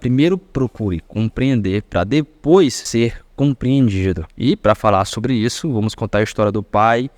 Primeiro procure compreender para depois ser compreendido. E para falar sobre isso, vamos contar a história do pai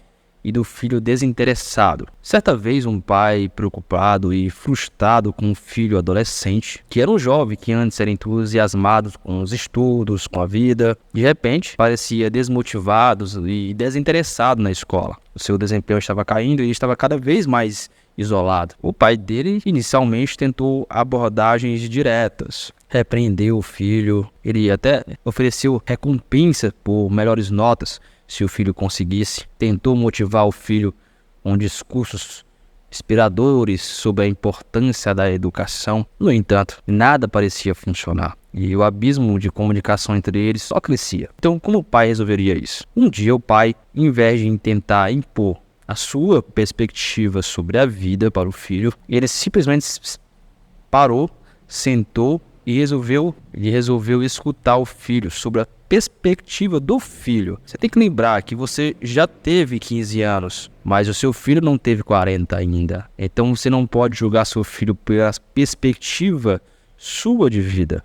e do filho desinteressado. Certa vez, um pai preocupado e frustrado com um filho adolescente, que era um jovem que antes era entusiasmado com os estudos, com a vida, de repente parecia desmotivado e desinteressado na escola. O seu desempenho estava caindo e ele estava cada vez mais isolado. O pai dele inicialmente tentou abordagens diretas, repreendeu o filho, ele até ofereceu recompensa por melhores notas se o filho conseguisse, tentou motivar o filho com discursos inspiradores sobre a importância da educação. No entanto, nada parecia funcionar e o abismo de comunicação entre eles só crescia. Então, como o pai resolveria isso? Um dia o pai, em vez de tentar impor a sua perspectiva sobre a vida para o filho, ele simplesmente parou, sentou e resolveu escutar o filho sobre a perspectiva do filho. Você tem que lembrar que você já teve 15 anos, mas o seu filho não teve 40 ainda. Então você não pode julgar seu filho pela perspectiva sua de vida,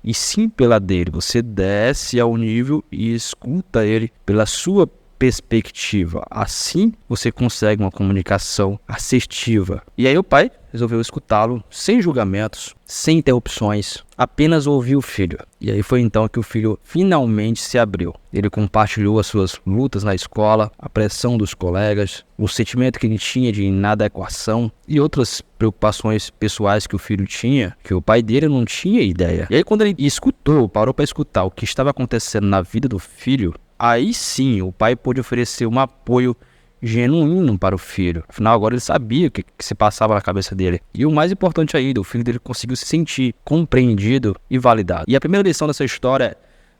e sim pela dele. Você desce ao nível e escuta ele pela sua perspectiva. Assim você consegue uma comunicação assertiva. E aí o pai resolveu escutá-lo sem julgamentos, sem interrupções, apenas ouviu o filho. E aí foi então que o filho finalmente se abriu. Ele compartilhou as suas lutas na escola, a pressão dos colegas, o sentimento que ele tinha de inadequação e outras preocupações pessoais que o filho tinha, que o pai dele não tinha ideia. E aí quando ele parou para escutar o que estava acontecendo na vida do filho, aí sim o pai pôde oferecer um apoio genuíno para o filho. Afinal, agora ele sabia o que se passava na cabeça dele. E o mais importante ainda, o filho dele conseguiu se sentir compreendido e validado. E a primeira lição dessa história é: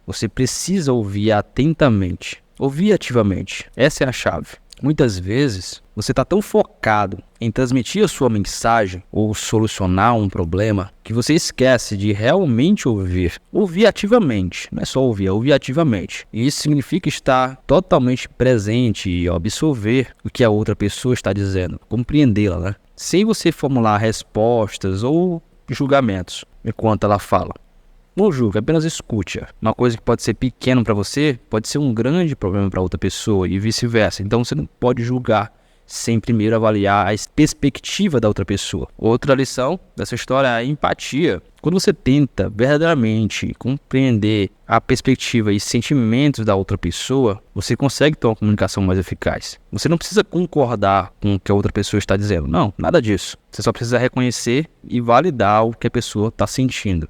você precisa ouvir atentamente, ouvir ativamente. Essa é a chave. Muitas vezes, você está tão focado em transmitir a sua mensagem ou solucionar um problema que você esquece de realmente ouvir. Ouvir ativamente, não é só ouvir, é ouvir ativamente. E isso significa estar totalmente presente e absorver o que a outra pessoa está dizendo, compreendê-la, né? Sem você formular respostas ou julgamentos enquanto ela fala. Não julgue, apenas escute-a. Uma coisa que pode ser pequena para você pode ser um grande problema para outra pessoa e vice-versa. Então você não pode julgar sem primeiro avaliar a perspectiva da outra pessoa. Outra lição dessa história é a empatia. Quando você tenta verdadeiramente compreender a perspectiva e sentimentos da outra pessoa, você consegue ter uma comunicação mais eficaz. Você não precisa concordar com o que a outra pessoa está dizendo. Não, nada disso. Você só precisa reconhecer e validar o que a pessoa está sentindo.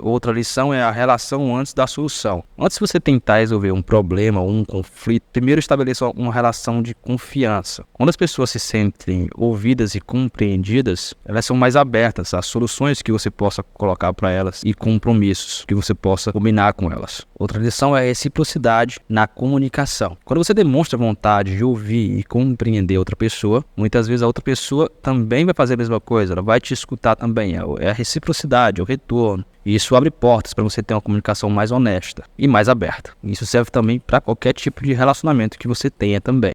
Outra lição é a relação antes da solução. Antes de você tentar resolver um problema ou um conflito, primeiro estabeleça uma relação de confiança. Quando as pessoas se sentem ouvidas e compreendidas, elas são mais abertas às soluções que você possa colocar para elas e compromissos que você possa combinar com elas. Outra lição é a reciprocidade na comunicação. Quando você demonstra vontade de ouvir e compreender outra pessoa, muitas vezes a outra pessoa também vai fazer a mesma coisa, ela vai te escutar também. É a reciprocidade, é o retorno. E isso abre portas para você ter uma comunicação mais honesta e mais aberta. Isso serve também para qualquer tipo de relacionamento que você tenha também.